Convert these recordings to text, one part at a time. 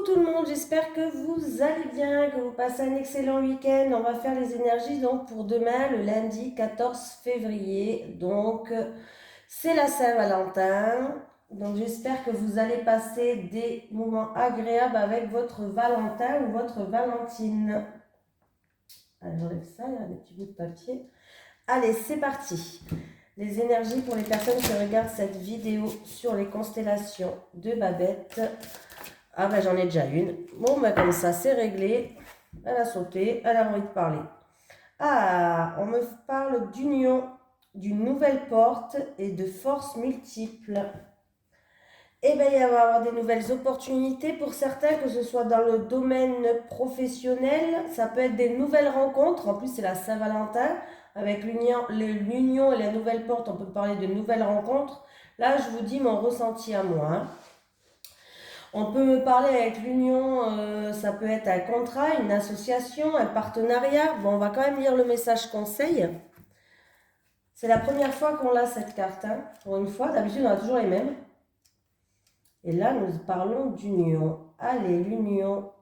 tout le monde, j'espère que vous allez bien, que vous passez un excellent week-end. On va faire les énergies donc pour demain, le lundi 14 février. Donc c'est la Saint-Valentin. Donc j'espère que vous allez passer des moments agréables avec votre Valentin ou votre Valentine. Allez, j'enlève ça, il y a des petits bouts de papier. Allez, c'est parti. Les énergies pour les personnes qui regardent cette vidéo sur les constellations de Babette. Ah ben j'en ai déjà une. Bon ben comme ça c'est réglé. Elle a sauté, elle a envie de parler. Ah, on me parle d'union, d'une nouvelle porte et de forces multiples. Eh bien, il va y avoir des nouvelles opportunités pour certains, que ce soit dans le domaine professionnel. Ça peut être des nouvelles rencontres. En plus, c'est la Saint-Valentin. Avec l'union et la nouvelle porte, on peut parler de nouvelles rencontres. Là, je vous dis mon ressenti à moi, hein. On peut me parler avec l'union, ça peut être un contrat, une association, un partenariat. Bon, on va quand même lire le message conseil. C'est la première fois qu'on a cette carte, hein, pour une fois. D'habitude, on a toujours les mêmes. Et là, nous parlons d'union. Allez, l'union.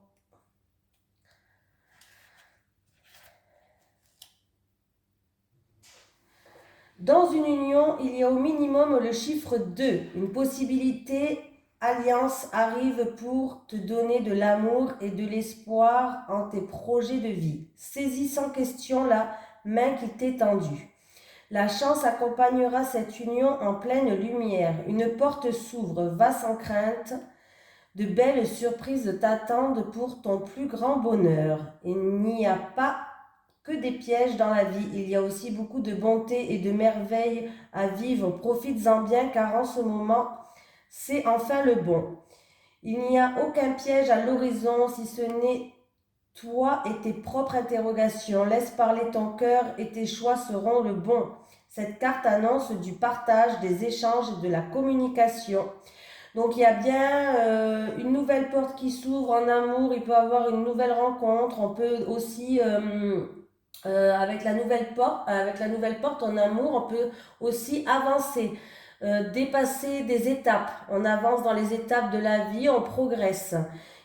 Dans une union, il y a au minimum le chiffre 2. Une possibilité alliance arrive pour te donner de l'amour et de l'espoir en tes projets de vie. Saisis sans question la main qui t'est tendue. La chance accompagnera cette union en pleine lumière. Une porte s'ouvre, va sans crainte. De belles surprises t'attendent pour ton plus grand bonheur. Il n'y a pas que des pièges dans la vie. Il y a aussi beaucoup de bonté et de merveilles à vivre. Profites-en bien car en ce moment, c'est enfin le bon. Il n'y a aucun piège à l'horizon si ce n'est toi et tes propres interrogations. Laisse parler ton cœur et tes choix seront le bon. Cette carte annonce du partage, des échanges et de la communication. Donc il y a bien une nouvelle porte qui s'ouvre en amour, il peut y avoir une nouvelle rencontre, on peut aussi avec la nouvelle porte en amour, on peut aussi avancer, dépasser des étapes. On avance dans les étapes de la vie, on progresse.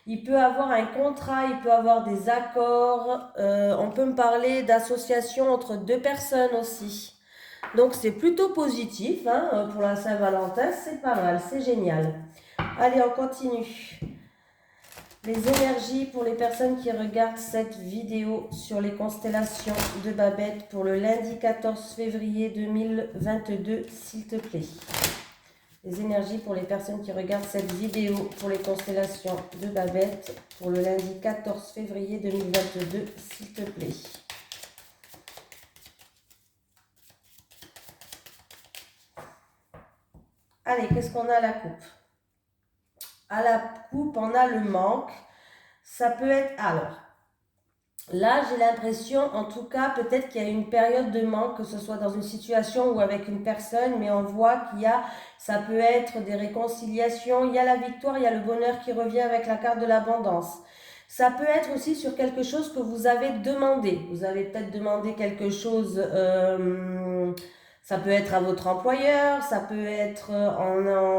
Il peut avoir un contrat, il peut avoir des accords. On peut me parler d'association entre deux personnes aussi. Donc c'est plutôt positif, hein, pour la Saint-Valentin, c'est pas mal, c'est génial. Allez, on continue. Les énergies pour les personnes qui regardent cette vidéo sur les constellations de Babette pour le lundi 14 février 2022, s'il te plaît. Les énergies pour les personnes qui regardent cette vidéo pour les constellations de Babette pour le lundi 14 février 2022, s'il te plaît. Allez, qu'est-ce qu'on a à la coupe? À la coupe, on a le manque. Ça peut être... Alors, là, j'ai l'impression, en tout cas, peut-être qu'il y a une période de manque, que ce soit dans une situation ou avec une personne, mais on voit qu'il y a... Ça peut être des réconciliations. Il y a la victoire, il y a le bonheur qui revient avec la carte de l'abondance. Ça peut être aussi sur quelque chose que vous avez demandé. Vous avez peut-être demandé quelque chose... ça peut être à votre employeur, ça peut être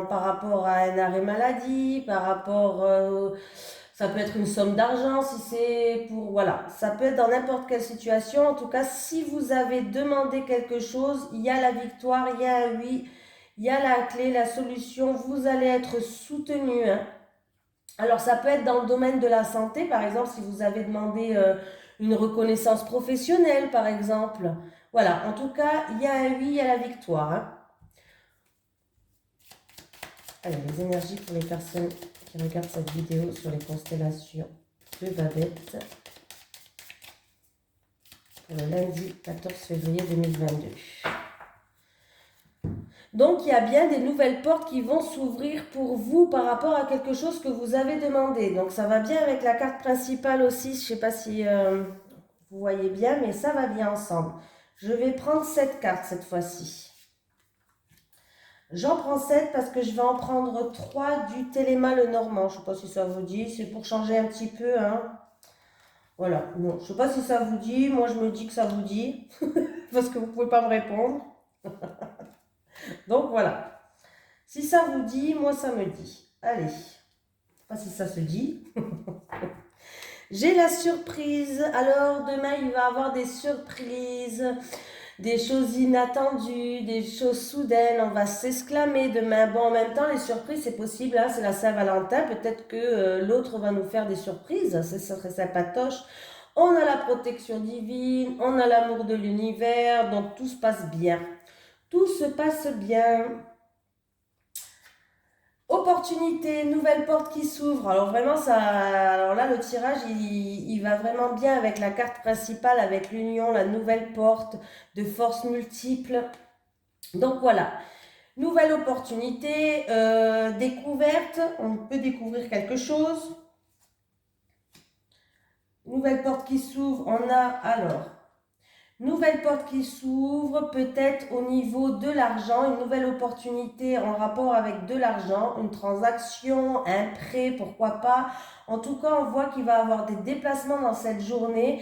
par rapport à un arrêt maladie, par rapport, ça peut être une somme d'argent si c'est pour, voilà, ça peut être dans n'importe quelle situation. En tout cas, si vous avez demandé quelque chose, il y a la victoire, il y a un oui, il y a la clé, la solution, vous allez être soutenu, hein. Alors, ça peut être dans le domaine de la santé, par exemple, si vous avez demandé une reconnaissance professionnelle, par exemple. Voilà, en tout cas, il y a un oui, il y a la victoire, hein. Allez, les énergies pour les personnes qui regardent cette vidéo sur les constellations de Babette pour le lundi 14 février 2022. Donc, il y a bien des nouvelles portes qui vont s'ouvrir pour vous par rapport à quelque chose que vous avez demandé. Donc, ça va bien avec la carte principale aussi. Je ne sais pas si vous voyez bien, mais ça va bien ensemble. Je vais prendre cette carte cette fois-ci. J'en prends 7 parce que je vais en prendre 3 du Téléma le Normand. Je ne sais pas si ça vous dit. C'est pour changer un petit peu, hein. Voilà. Bon, je ne sais pas si ça vous dit. Moi, je me dis que ça vous dit. Parce que vous ne pouvez pas me répondre. Donc, voilà. Si ça vous dit, moi ça me dit. Allez, pas si ça se dit. J'ai la surprise. Alors, demain, il va y avoir des surprises, des choses inattendues, des choses soudaines. On va s'exclamer demain. Bon, en même temps, les surprises, c'est possible. Hein, c'est la Saint-Valentin. Peut-être que l'autre va nous faire des surprises. Ça serait sympatoche. On a la protection divine. On a l'amour de l'univers. Donc, tout se passe bien. Tout se passe bien. Opportunité, nouvelle porte qui s'ouvre. Alors vraiment, alors là, le tirage, il va vraiment bien avec la carte principale, avec l'union, la nouvelle porte de forces multiples. Donc voilà, nouvelle opportunité, découverte, on peut découvrir quelque chose. Nouvelle porte qui s'ouvre, on a alors... Nouvelle porte qui s'ouvre, peut-être au niveau de l'argent, une nouvelle opportunité en rapport avec de l'argent, une transaction, un prêt, pourquoi pas. En tout cas, on voit qu'il va y avoir des déplacements dans cette journée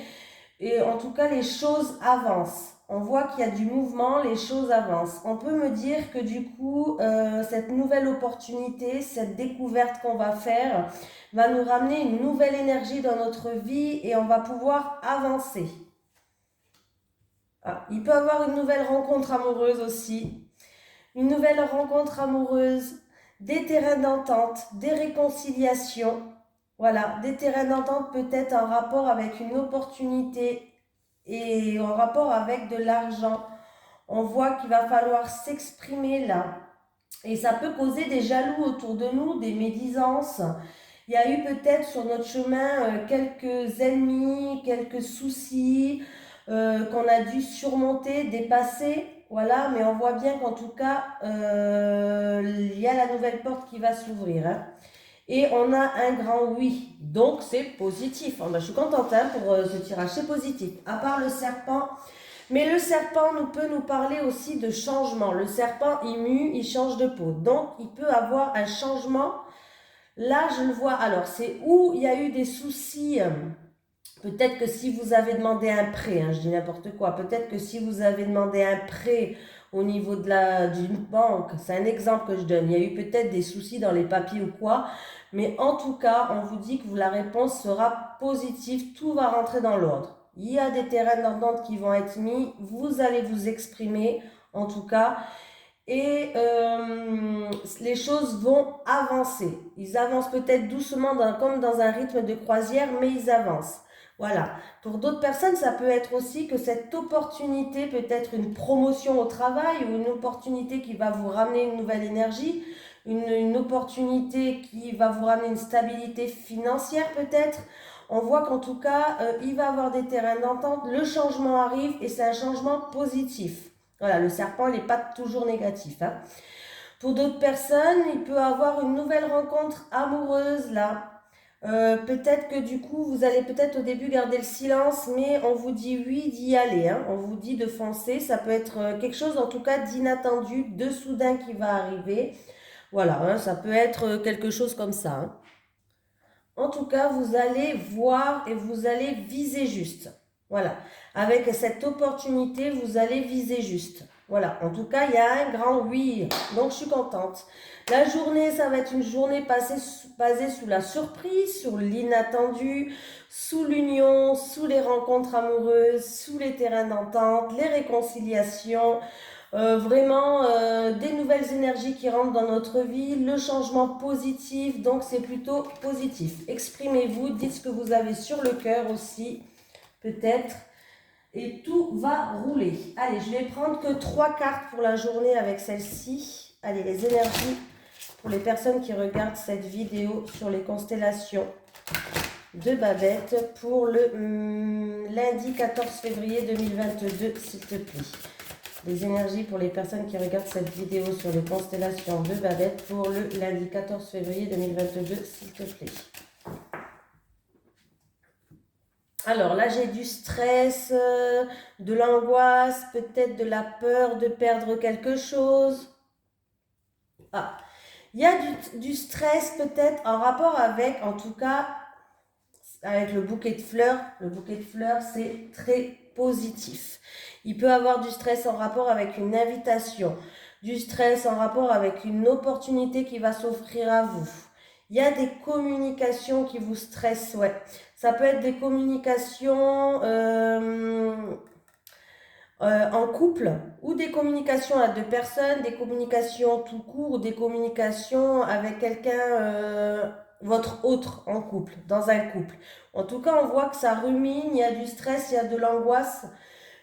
et en tout cas, les choses avancent. On voit qu'il y a du mouvement, les choses avancent. On peut me dire que du coup, cette nouvelle opportunité, cette découverte qu'on va faire, va nous ramener une nouvelle énergie dans notre vie et on va pouvoir avancer. Ah, il peut avoir une nouvelle rencontre amoureuse aussi. Une nouvelle rencontre amoureuse, des terrains d'entente, des réconciliations. Voilà, des terrains d'entente peut-être en rapport avec une opportunité et en rapport avec de l'argent. On voit qu'il va falloir s'exprimer là. Et ça peut causer des jaloux autour de nous, des médisances. Il y a eu peut-être sur notre chemin quelques ennemis, quelques soucis qu'on a dû surmonter, dépasser. Voilà, mais on voit bien qu'en tout cas, il y a la nouvelle porte qui va s'ouvrir. Hein. Et on a un grand oui. Donc, c'est positif. Oh, ben, je suis contente hein, pour ce tirage, c'est positif. À part le serpent. Mais le serpent peut nous parler aussi de changement. Le serpent, il mue, il change de peau. Donc, il peut avoir un changement. Là, je le vois. Alors, c'est où il y a eu des soucis. Peut-être que si vous avez demandé un prêt, hein, je dis n'importe quoi, peut-être que si vous avez demandé un prêt au niveau d'une banque, c'est un exemple que je donne, il y a eu peut-être des soucis dans les papiers ou quoi, mais en tout cas, on vous dit que la réponse sera positive, tout va rentrer dans l'ordre. Il y a des terrains d'entente qui vont être mis, vous allez vous exprimer, en tout cas, et les choses vont avancer. Ils avancent peut-être doucement, comme dans un rythme de croisière, mais ils avancent. Voilà. Pour d'autres personnes, ça peut être aussi que cette opportunité peut être une promotion au travail ou une opportunité qui va vous ramener une nouvelle énergie, une opportunité qui va vous ramener une stabilité financière peut-être. On voit qu'en tout cas, il va y avoir des terrains d'entente, le changement arrive et c'est un changement positif. Voilà, le serpent, il n'est pas toujours négatif. Hein. Pour d'autres personnes, il peut avoir une nouvelle rencontre amoureuse là. Peut-être que du coup, vous allez peut-être au début garder le silence, mais on vous dit oui d'y aller. Hein. On vous dit de foncer. Ça peut être quelque chose en tout cas d'inattendu, de soudain qui va arriver. Voilà, hein, ça peut être quelque chose comme ça. Hein. En tout cas, vous allez voir et vous allez viser juste. Voilà. Avec cette opportunité, vous allez viser juste. Voilà. En tout cas, il y a un grand oui. Donc, je suis contente. La journée, ça va être une journée basée sous la surprise, sur l'inattendu, sous l'union, sous les rencontres amoureuses, sous les terrains d'entente, les réconciliations. Vraiment des nouvelles énergies qui rentrent dans notre vie, le changement positif, donc c'est plutôt positif. Exprimez-vous, dites ce que vous avez sur le cœur aussi, peut-être, et tout va rouler. Allez, je vais prendre que 3 cartes pour la journée avec celle-ci. Allez, les énergies pour les personnes qui regardent cette vidéo sur les constellations de Babette pour le lundi 14 février 2022, s'il te plaît. Les énergies pour les personnes qui regardent cette vidéo sur les constellations de Babette pour le lundi 14 février 2022, s'il te plaît. Alors là, j'ai du stress, de l'angoisse, peut-être de la peur de perdre quelque chose. Ah, il y a du stress peut-être en rapport avec, en tout cas, avec le bouquet de fleurs. Le bouquet de fleurs, c'est très positif. Il peut avoir du stress en rapport avec une invitation, du stress en rapport avec une opportunité qui va s'offrir à vous. Il y a des communications qui vous stressent, ouais. Ça peut être des communications en couple ou des communications à deux personnes, des communications tout court ou des communications avec quelqu'un, votre autre en couple, dans un couple. En tout cas, on voit que ça rumine, il y a du stress, il y a de l'angoisse,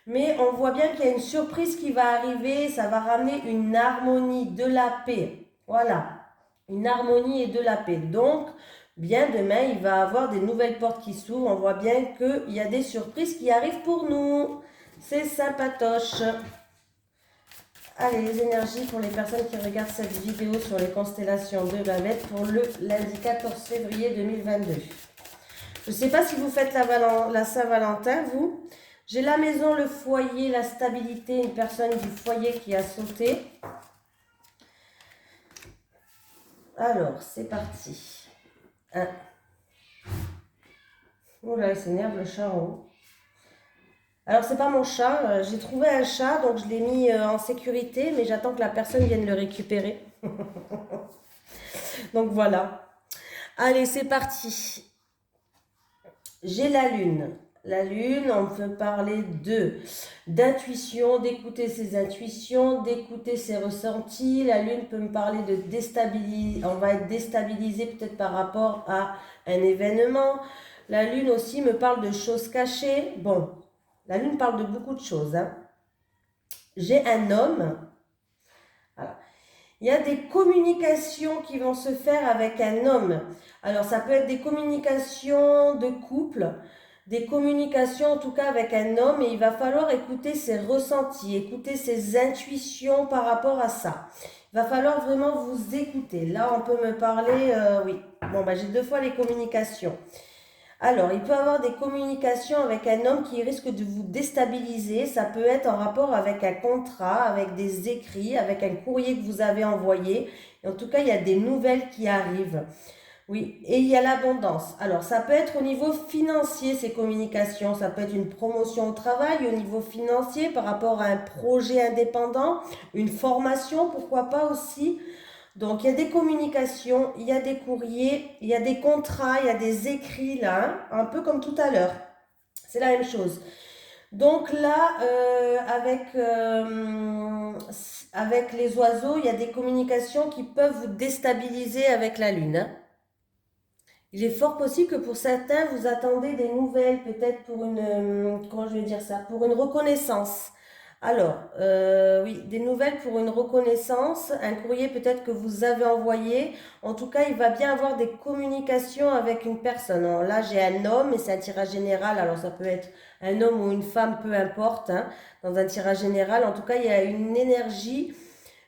mais on voit bien qu'il y a une surprise qui va arriver, ça va ramener une harmonie, de la paix. Voilà, une harmonie et de la paix. Donc, bien demain, il va y avoir des nouvelles portes qui s'ouvrent. On voit bien qu'il y a des surprises qui arrivent pour nous. C'est sympatoche. Allez, les énergies pour les personnes qui regardent cette vidéo sur les constellations de Babette pour le lundi 14 février 2022. Je ne sais pas si vous faites la Saint-Valentin, vous. J'ai la maison, le foyer, la stabilité, une personne du foyer qui a sauté. Alors, c'est parti. Oula, il s'énerve le chat en haut. Alors, c'est pas mon chat. J'ai trouvé un chat, donc je l'ai mis en sécurité, mais j'attends que la personne vienne le récupérer. Donc, voilà. Allez, c'est parti. J'ai la lune. La lune, on peut parler d'intuition, d'écouter ses intuitions, d'écouter ses ressentis. La lune peut me parler de déstabiliser. On va être déstabilisé peut-être par rapport à un événement. La lune aussi me parle de choses cachées. Bon, la lune parle de beaucoup de choses. Hein. J'ai un homme. Voilà. Il y a des communications qui vont se faire avec un homme. Alors, ça peut être des communications de couple, des communications en tout cas avec un homme, et il va falloir écouter ses ressentis, écouter ses intuitions par rapport à ça. Il va falloir vraiment vous écouter. Là, on peut me parler, oui. Bon, j'ai 2 fois les communications. Alors, il peut y avoir des communications avec un homme qui risque de vous déstabiliser. Ça peut être en rapport avec un contrat, avec des écrits, avec un courrier que vous avez envoyé. Et en tout cas, il y a des nouvelles qui arrivent. Oui, et il y a l'abondance. Alors, ça peut être au niveau financier, ces communications. Ça peut être une promotion au travail, au niveau financier, par rapport à un projet indépendant, une formation, pourquoi pas aussi. Donc, il y a des communications, il y a des courriers, il y a des contrats, il y a des écrits là, hein, un peu comme tout à l'heure. C'est la même chose. Donc là, avec les oiseaux, il y a des communications qui peuvent vous déstabiliser avec la lune. Hein. Il est fort possible que pour certains, vous attendez des nouvelles, peut-être pour comment je vais dire ça, pour une reconnaissance. Alors, oui, des nouvelles pour une reconnaissance, un courrier peut-être que vous avez envoyé. En tout cas, il va bien avoir des communications avec une personne. Alors là, j'ai un homme et c'est un tirage général. Alors, ça peut être un homme ou une femme, peu importe, hein, dans un tirage général. En tout cas, il y a une énergie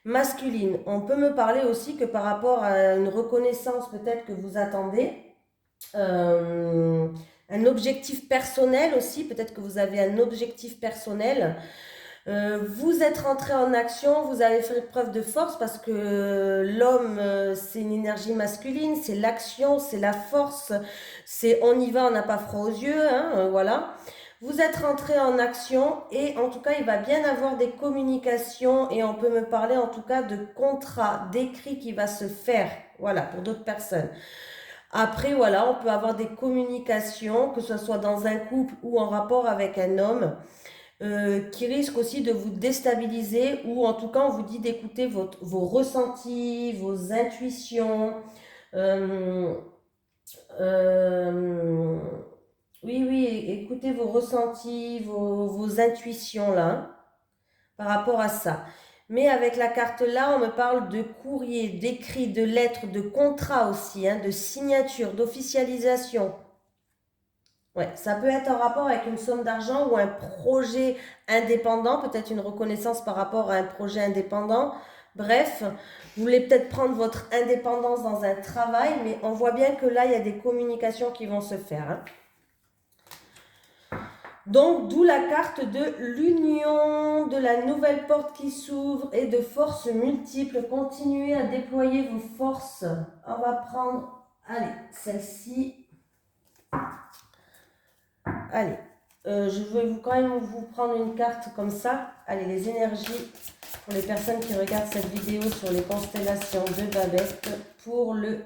masculine. On peut me parler aussi que par rapport à une reconnaissance peut-être que vous attendez, un objectif personnel aussi, peut-être que vous avez un objectif personnel. Vous êtes rentré en action, vous avez fait preuve de force parce que l'homme, c'est une énergie masculine, c'est l'action, c'est la force, c'est on y va, on n'a pas froid aux yeux, hein, voilà. Vous êtes rentré en action et en tout cas, il va bien avoir des communications et on peut me parler en tout cas de contrats, d'écrits qui va se faire, voilà, pour d'autres personnes. Après, voilà, on peut avoir des communications, que ce soit dans un couple ou en rapport avec un homme, qui risquent aussi de vous déstabiliser ou en tout cas, on vous dit d'écouter vos ressentis, vos intuitions. Oui, oui, écoutez vos ressentis, vos intuitions là, hein, par rapport à ça. Mais avec la carte là, on me parle de courrier, d'écrit, de lettres, de contrat aussi, hein, de signature, d'officialisation. Ouais, ça peut être en rapport avec une somme d'argent ou un projet indépendant, peut-être une reconnaissance par rapport à un projet indépendant. Bref, vous voulez peut-être prendre votre indépendance dans un travail, mais on voit bien que là, il y a des communications qui vont se faire. Hein. Donc, d'où la carte de l'union, de la nouvelle porte qui s'ouvre et de forces multiples. Continuez à déployer vos forces. On va prendre, allez, celle-ci. Allez, je vais quand même vous prendre une carte comme ça. Allez, les énergies pour les personnes qui regardent cette vidéo sur les constellations de Babette pour le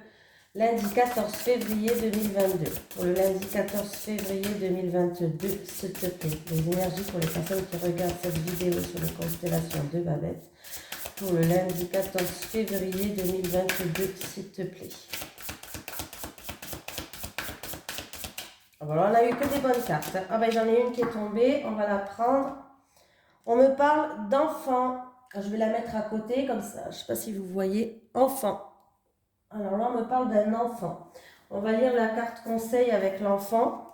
Lundi 14 février 2022. Pour le lundi 14 février 2022, s'il te plaît, les énergies pour les personnes qui regardent cette vidéo sur les constellations de Babette. Pour le lundi 14 février 2022, s'il te plaît. Voilà, on n'a eu que des bonnes cartes. Ah ben j'en ai une qui est tombée, on va la prendre. On me parle d'enfant. Je vais la mettre à côté comme ça. Je ne sais pas si vous voyez. Enfant. Alors là, on me parle d'un enfant. On va lire la carte conseil avec l'enfant.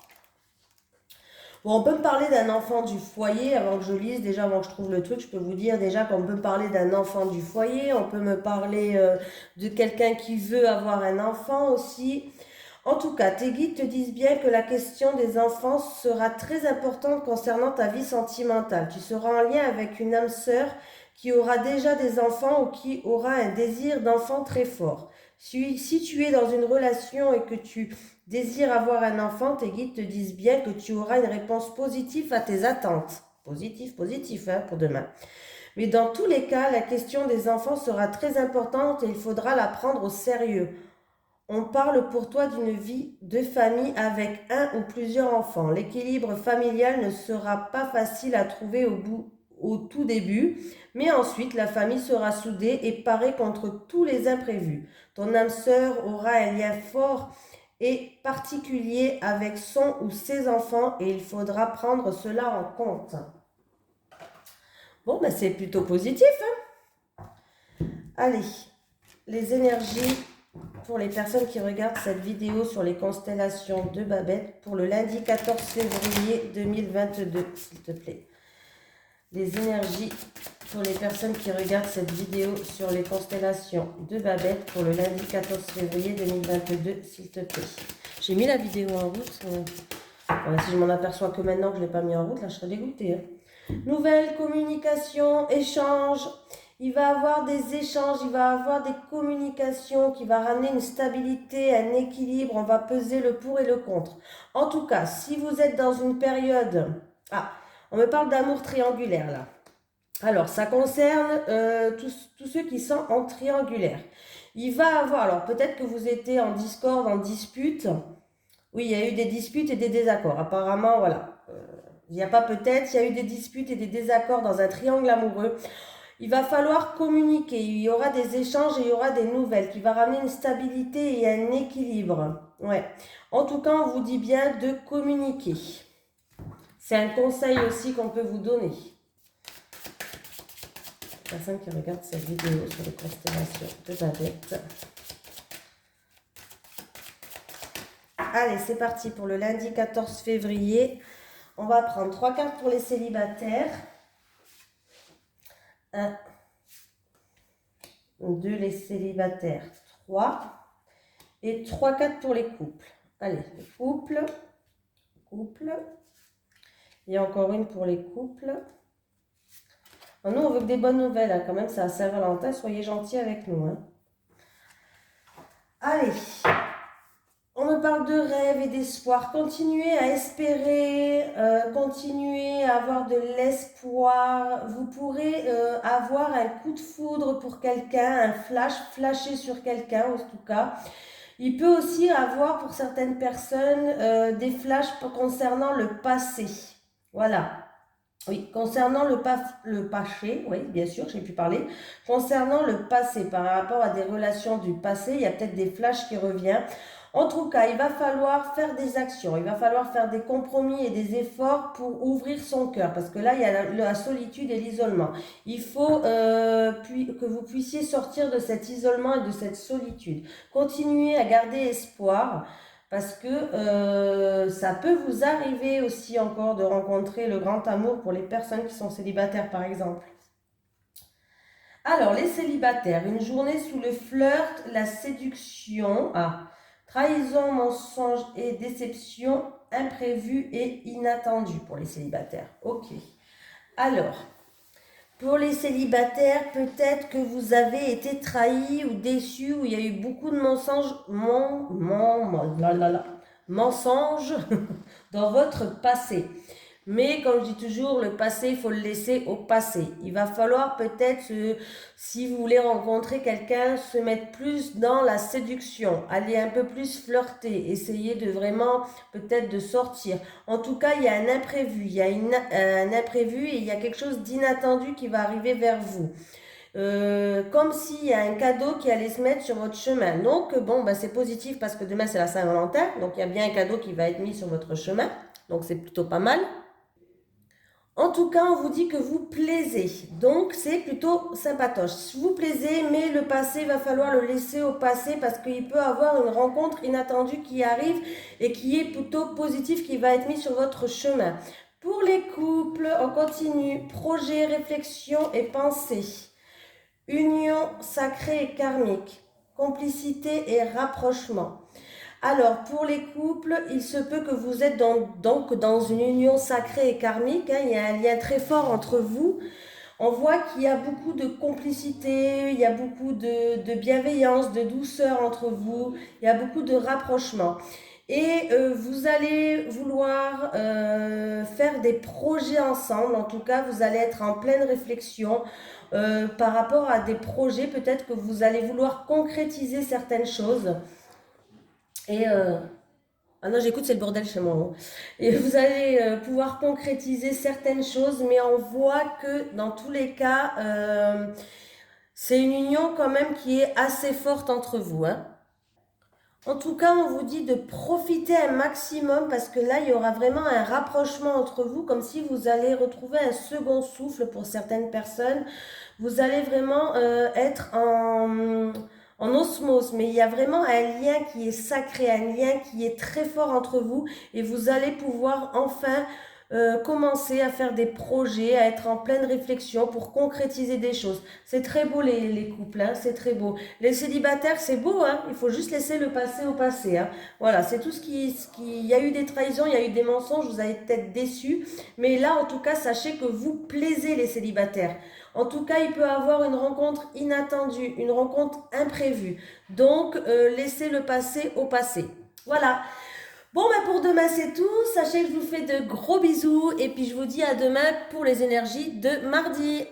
Bon, on peut me parler d'un enfant du foyer avant que je lise, déjà avant que je trouve le truc. Je peux vous dire déjà qu'on peut me parler d'un enfant du foyer. On peut me parler de quelqu'un qui veut avoir un enfant aussi. En tout cas, tes guides te disent bien que la question des enfants sera très importante concernant ta vie sentimentale. Tu seras en lien avec une âme sœur qui aura déjà des enfants ou qui aura un désir d'enfant très fort. Si tu es dans une relation et que tu désires avoir un enfant, tes guides te disent bien que tu auras une réponse positive à tes attentes. Positif, hein, pour demain. Mais dans tous les cas, la question des enfants sera très importante et il faudra la prendre au sérieux. On parle pour toi d'une vie de famille avec un ou plusieurs enfants. L'équilibre familial ne sera pas facile à trouver au tout début, mais ensuite la famille sera soudée et parée contre tous les imprévus. Ton âme sœur aura un lien fort et particulier avec son ou ses enfants et il faudra prendre cela en compte. Bon, ben c'est plutôt positif, hein? Allez, les énergies pour les personnes qui regardent cette vidéo sur les constellations de Babette pour le lundi 14 février 2022, s'il te plaît. Les énergies pour les personnes qui regardent cette vidéo sur les constellations de Babette pour le lundi 14 février 2022, s'il te plaît. J'ai mis la vidéo en route. Voilà, si je m'en aperçois que maintenant que je ne l'ai pas mis en route, là je serais dégoûtée. Hein. Nouvelle communication, échange. Il va avoir des échanges, il va avoir des communications qui va ramener une stabilité, un équilibre. On va peser le pour et le contre. En tout cas, si vous êtes dans une période... Ah, on me parle d'amour triangulaire là. Alors, ça concerne tous ceux qui sont en triangulaire. Il va avoir... Alors, peut-être que vous étiez en discorde, en dispute. Oui, il y a eu des disputes et des désaccords. Apparemment, voilà. Il n'y a pas peut-être, il y a eu des disputes et des désaccords dans un triangle amoureux. Il va falloir communiquer, il y aura des échanges et il y aura des nouvelles qui va ramener une stabilité et un équilibre. Ouais. En tout cas, on vous dit bien de communiquer. C'est un conseil aussi qu'on peut vous donner. Personne qui regarde cette vidéo sur les constellations de Babette. Allez, c'est parti pour le lundi 14 février. On va prendre 3 cartes pour les célibataires. 1, 2 les célibataires, 3 et 3, 4 pour les couples. Allez, les couples, et encore une pour les couples. Nous, on veut que des bonnes nouvelles, hein. Quand même, c'est à Saint-Valentin, soyez gentils avec nous. Hein. Allez, on me parle de rêve et d'espoir. Continuez à espérer, continuez à avoir de l'espoir. Vous pourrez avoir un coup de foudre pour quelqu'un, un flasher sur quelqu'un en tout cas. Il peut aussi avoir pour certaines personnes des flashs concernant le passé. Voilà. Oui, concernant le passé, oui, bien sûr, j'ai pu parler. Concernant le passé, par rapport à des relations du passé, il y a peut-être des flashs qui reviennent. En tout cas, il va falloir faire des actions, il va falloir faire des compromis et des efforts pour ouvrir son cœur. Parce que là, il y a la solitude et l'isolement. Il faut que vous puissiez sortir de cet isolement et de cette solitude. Continuez à garder espoir. Parce que ça peut vous arriver aussi encore de rencontrer le grand amour pour les personnes qui sont célibataires par exemple. Alors, les célibataires, une journée sous le flirt, la séduction, trahison, mensonge et déception, imprévue et inattendue pour les célibataires. Ok. Alors, pour les célibataires, peut-être que vous avez été trahi ou déçu, où il y a eu beaucoup de mensonges, mensonges dans votre passé. Mais comme je dis toujours, le passé, il faut le laisser au passé. Il va falloir peut-être, si vous voulez rencontrer quelqu'un, se mettre plus dans la séduction, aller un peu plus flirter, essayer de vraiment peut-être de sortir. En tout cas, il y a un imprévu, il y a un imprévu et il y a quelque chose d'inattendu qui va arriver vers vous. Comme s'il y a un cadeau qui allait se mettre sur votre chemin. Donc, bon, bah, c'est positif parce que demain, c'est la Saint-Valentin. Donc, il y a bien un cadeau qui va être mis sur votre chemin. Donc, c'est plutôt pas mal. En tout cas, on vous dit que vous plaisez. Donc, c'est plutôt sympatoche. Vous plaisez, mais le passé, va falloir le laisser au passé parce qu'il peut avoir une rencontre inattendue qui arrive et qui est plutôt positive, qui va être mise sur votre chemin. Pour les couples, on continue. Projet, réflexion et pensée. Union sacrée et karmique, complicité et rapprochement. Alors, pour les couples, il se peut que vous êtes donc dans une union sacrée et karmique, hein, il y a un lien très fort entre vous. On voit qu'il y a beaucoup de complicité, il y a beaucoup de bienveillance, de douceur entre vous, il y a beaucoup de rapprochement. Et vous allez vouloir faire des projets ensemble. En tout cas, vous allez être en pleine réflexion par rapport à des projets. Peut-être que vous allez vouloir concrétiser certaines choses. Et ah non, j'écoute, c'est le bordel chez moi, hein. Et vous allez pouvoir concrétiser certaines choses, mais on voit que dans tous les cas, c'est une union quand même qui est assez forte entre vous, hein. En tout cas, on vous dit de profiter un maximum parce que là, il y aura vraiment un rapprochement entre vous, comme si vous allez retrouver un second souffle pour certaines personnes. Vous allez vraiment être en osmose, mais il y a vraiment un lien qui est sacré, un lien qui est très fort entre vous et vous allez pouvoir enfin commencer à faire des projets, à être en pleine réflexion pour concrétiser des choses. C'est très beau les couples, hein, c'est très beau. Les célibataires, c'est beau, hein, il faut juste laisser le passé au passé, hein. Voilà, c'est tout il y a eu des trahisons, il y a eu des mensonges, vous avez peut-être déçus, mais là, en tout cas, sachez que vous plaisez les célibataires. En tout cas, il peut y avoir une rencontre inattendue, une rencontre imprévue. Donc, laissez le passé au passé. Voilà. Bon, ben pour demain, c'est tout. Sachez que je vous fais de gros bisous et puis je vous dis à demain pour les énergies de mardi.